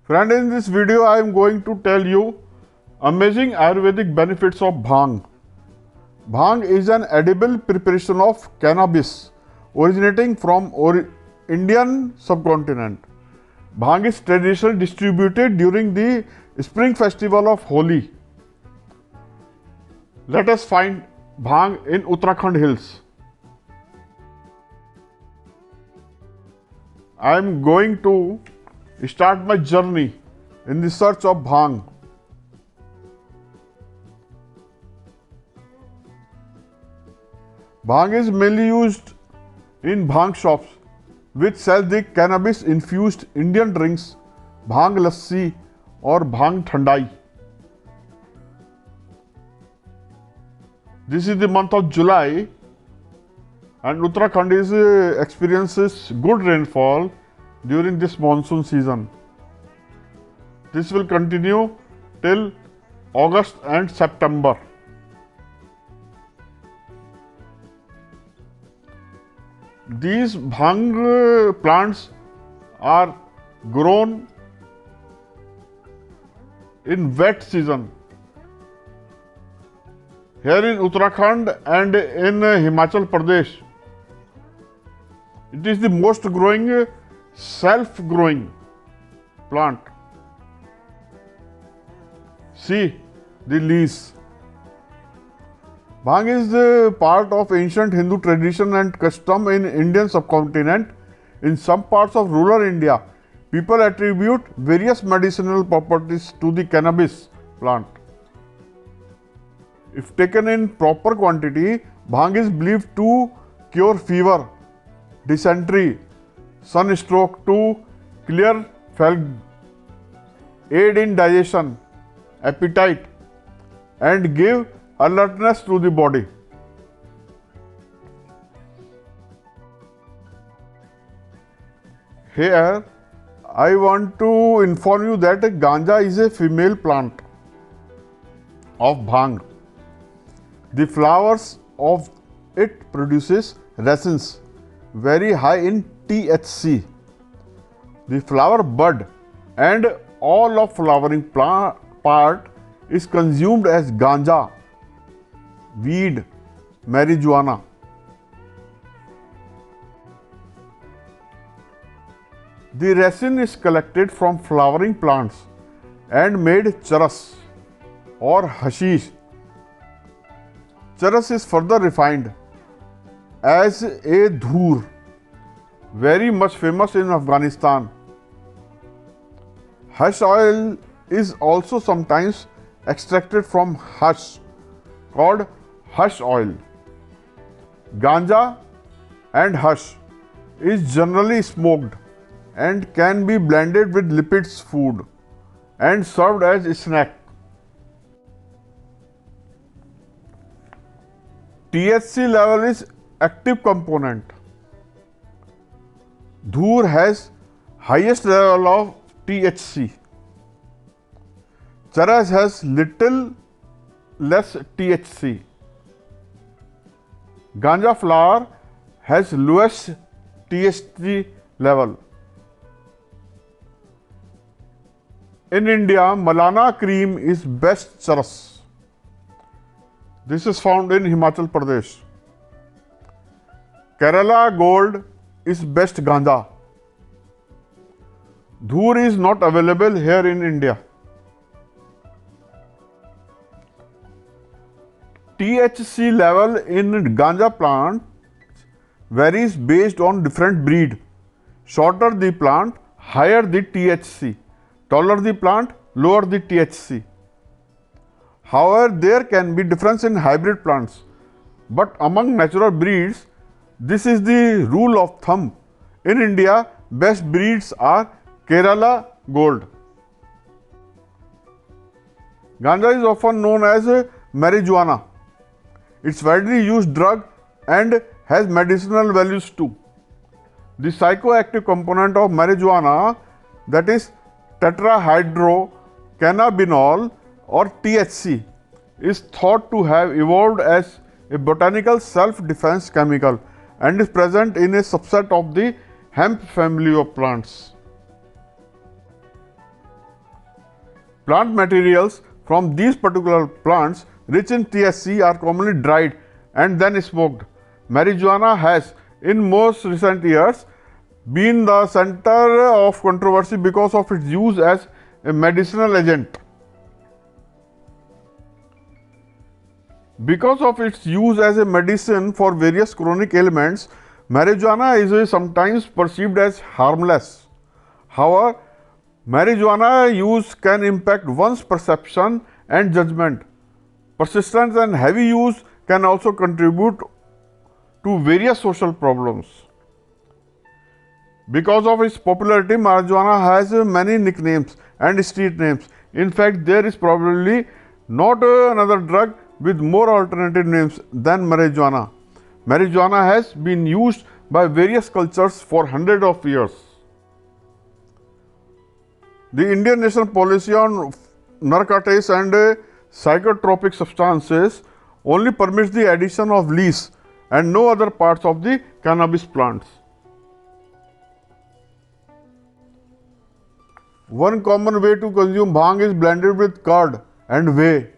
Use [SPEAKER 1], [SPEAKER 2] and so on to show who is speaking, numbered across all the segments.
[SPEAKER 1] Friend, in this video I am going to tell you amazing Ayurvedic benefits of Bhang. Bhang is an edible preparation of cannabis originating from Indian subcontinent. Bhang is traditionally distributed during the spring festival of Holi. Let us find Bhang in Uttarakhand hills. I am going to start my journey in the search of Bhang. Bhang is mainly used in Bhang shops which sell the cannabis infused Indian drinks, Bhang lassi or Bhang thandai. This is the month of July and Uttarakhand experiences good rainfall during this monsoon season. This will continue till August and September. These Bhang plants are grown in wet season. Here in Uttarakhand and in Himachal Pradesh, it is the most growing self-growing plant. See the leaves. Bhang is part of ancient Hindu tradition and custom in Indian subcontinent. In some parts of rural India, people attribute various medicinal properties to the cannabis plant. If taken in proper quantity, Bhang is believed to cure fever, dysentery, sunstroke, to clear phalg, aid in digestion, appetite, and give alertness to the body. Here, I want to inform you that ganja is a female plant of Bhang. The flowers of it produces resins very high in THC. The flower bud and all of flowering part is consumed as ganja, weed, marijuana. The resin is collected from flowering plants and made charas or hashish. Charas is further refined as a dhoor, very much famous in Afghanistan. Hash oil is also sometimes extracted from hash, called hash oil. Ganja and hash is generally smoked and can be blended with lipids food and served as a snack. THC level is active component. Dhoor has highest level of THC. Charas has little less THC. Ganja flower has lowest THC level. In India, Malana cream is best charas. This is found in Himachal Pradesh. Kerala Gold is best ganja. Dhoor is not available here in India. THC level in ganja plant varies based on different breed. Shorter the plant, higher the THC. Taller the plant, lower the THC. However, there can be difference in hybrid plants, but among natural breeds, this is the rule of thumb. In India, best breeds are Kerala Gold. Ganja is often known as marijuana. It's widely used drug and has medicinal values too. The psychoactive component of marijuana, that is tetrahydrocannabinol or THC, is thought to have evolved as a botanical self-defense chemical and is present in a subset of the hemp family of plants. Plant materials from these particular plants rich in THC are commonly dried and then smoked. Marijuana has, in most recent years, been the center of controversy because of its use as a medicinal agent. Because of its use as a medicine for various chronic ailments, marijuana is sometimes perceived as harmless. However, marijuana use can impact one's perception and judgment. Persistence and heavy use can also contribute to various social problems. Because of its popularity, marijuana has many nicknames and street names. In fact, there is probably not another drug with more alternative names than marijuana. Marijuana has been used by various cultures for hundreds of years. The Indian National Policy on Narcotics and Psychotropic Substances only permits the addition of leaves and no other parts of the cannabis plants. One common way to consume bhang is blended with curd and whey,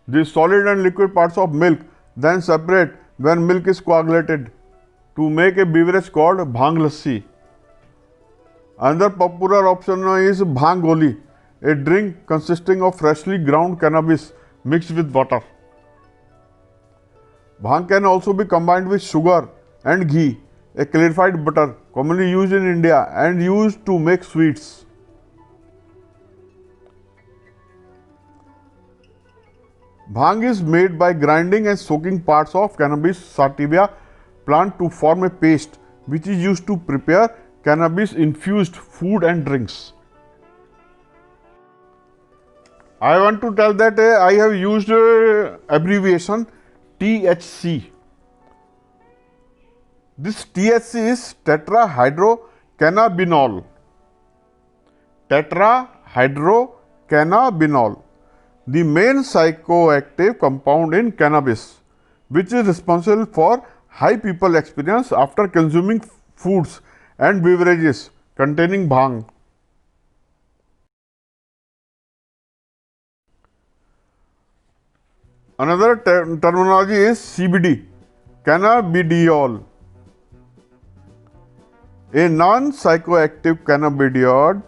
[SPEAKER 1] the solid and liquid parts of milk, then separate when milk is coagulated to make a beverage called bhang lassi. Another popular option is bhang goli, a drink consisting of freshly ground cannabis mixed with water. Bhang can also be combined with sugar and ghee, a clarified butter commonly used in India and used to make sweets. Bhang is made by grinding and soaking parts of cannabis sativa plant to form a paste which is used to prepare cannabis infused food and drinks. I want to tell that I have used abbreviation THC. This THC is tetrahydrocannabinol. Tetrahydrocannabinol, the main psychoactive compound in cannabis, which is responsible for high people experience after consuming foods and beverages containing bhang. Another terminology is CBD, cannabidiol, a non-psychoactive cannabidiol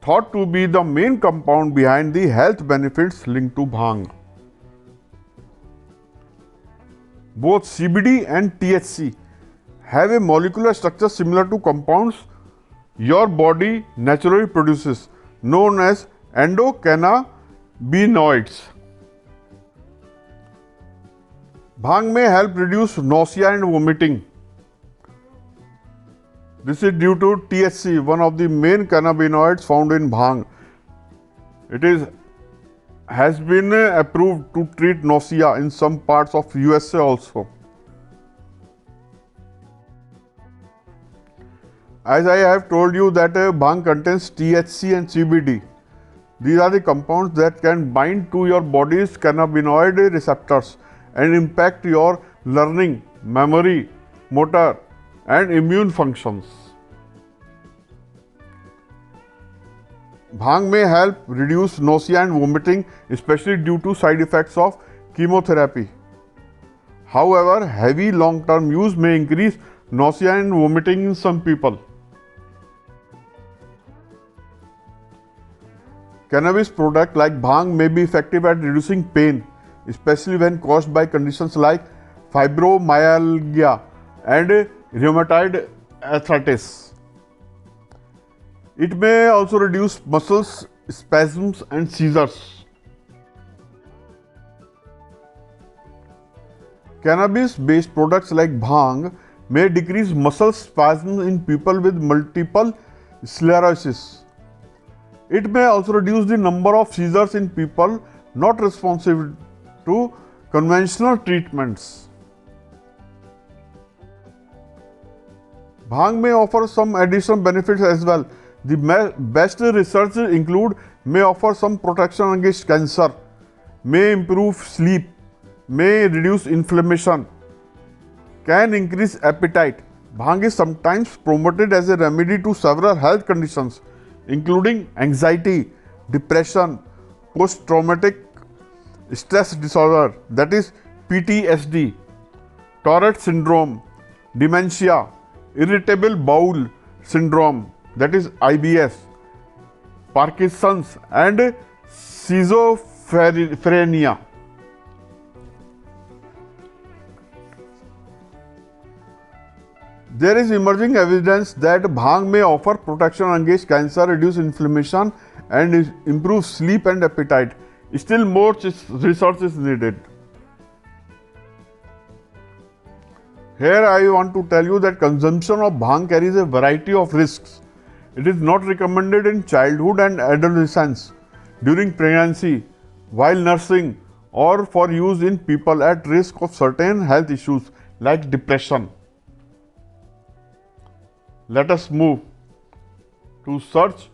[SPEAKER 1] thought to be the main compound behind the health benefits linked to bhang. Both CBD and THC have a molecular structure similar to compounds your body naturally produces, known as endocannabinoids. Bhang may help reduce nausea and vomiting. This is due to THC, one of the main cannabinoids found in bhang. It has been approved to treat nausea in some parts of USA also. As I have told you that bhang contains THC and CBD. These are the compounds that can bind to your body's cannabinoid receptors and impact your learning, memory, motor and immune functions. Bhang may help reduce nausea and vomiting, especially due to side effects of chemotherapy. However, heavy long-term use may increase nausea and vomiting in some people. Cannabis products like bhang may be effective at reducing pain, especially when caused by conditions like fibromyalgia and rheumatoid arthritis. It may also reduce muscle spasms and seizures. Cannabis-based products like bhang may decrease muscle spasms in people with multiple sclerosis. It may also reduce the number of seizures in people not responsive to conventional treatments. Bhang may offer some additional benefits as well. The best research may offer some protection against cancer, may improve sleep, may reduce inflammation, can increase appetite. Bhang is sometimes promoted as a remedy to several health conditions, including anxiety, depression, post-traumatic stress disorder, that is PTSD, Tourette syndrome, dementia, irritable bowel syndrome, that is IBS, Parkinson's, and schizophrenia. There is emerging evidence that bhang may offer protection against cancer, reduce inflammation, and improve sleep and appetite. Still more research is needed. Here I want to tell you that consumption of bhang carries a variety of risks. It is not recommended in childhood and adolescence, during pregnancy, while nursing, or for use in people at risk of certain health issues like depression. Let us move to search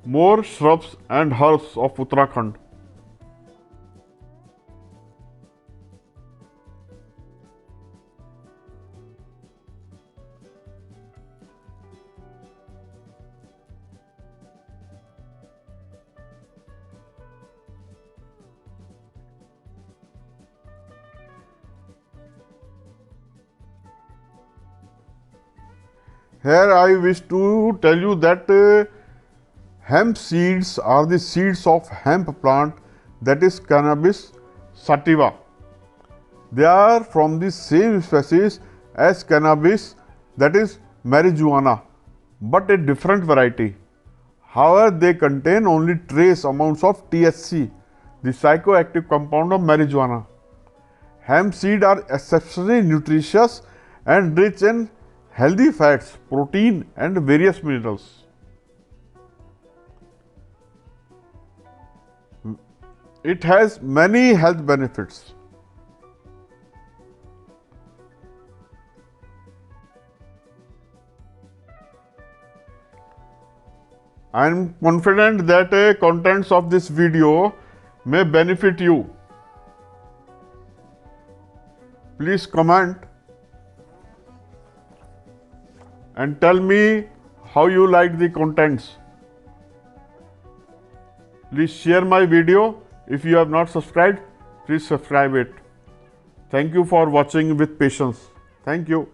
[SPEAKER 1] more shrubs and herbs of Uttarakhand. Here I wish to tell you that hemp seeds are the seeds of hemp plant, that is Cannabis sativa. They are from the same species as cannabis, that is marijuana, but a different variety. However, they contain only trace amounts of THC, the psychoactive compound of marijuana. Hemp seeds are exceptionally nutritious and rich in healthy fats, protein, and various minerals. It has many health benefits. I am confident that contents of this video may benefit you. Please comment and tell me how you like the contents. Please share my video. If you have not subscribed, please subscribe it. Thank you for watching with patience. Thank you.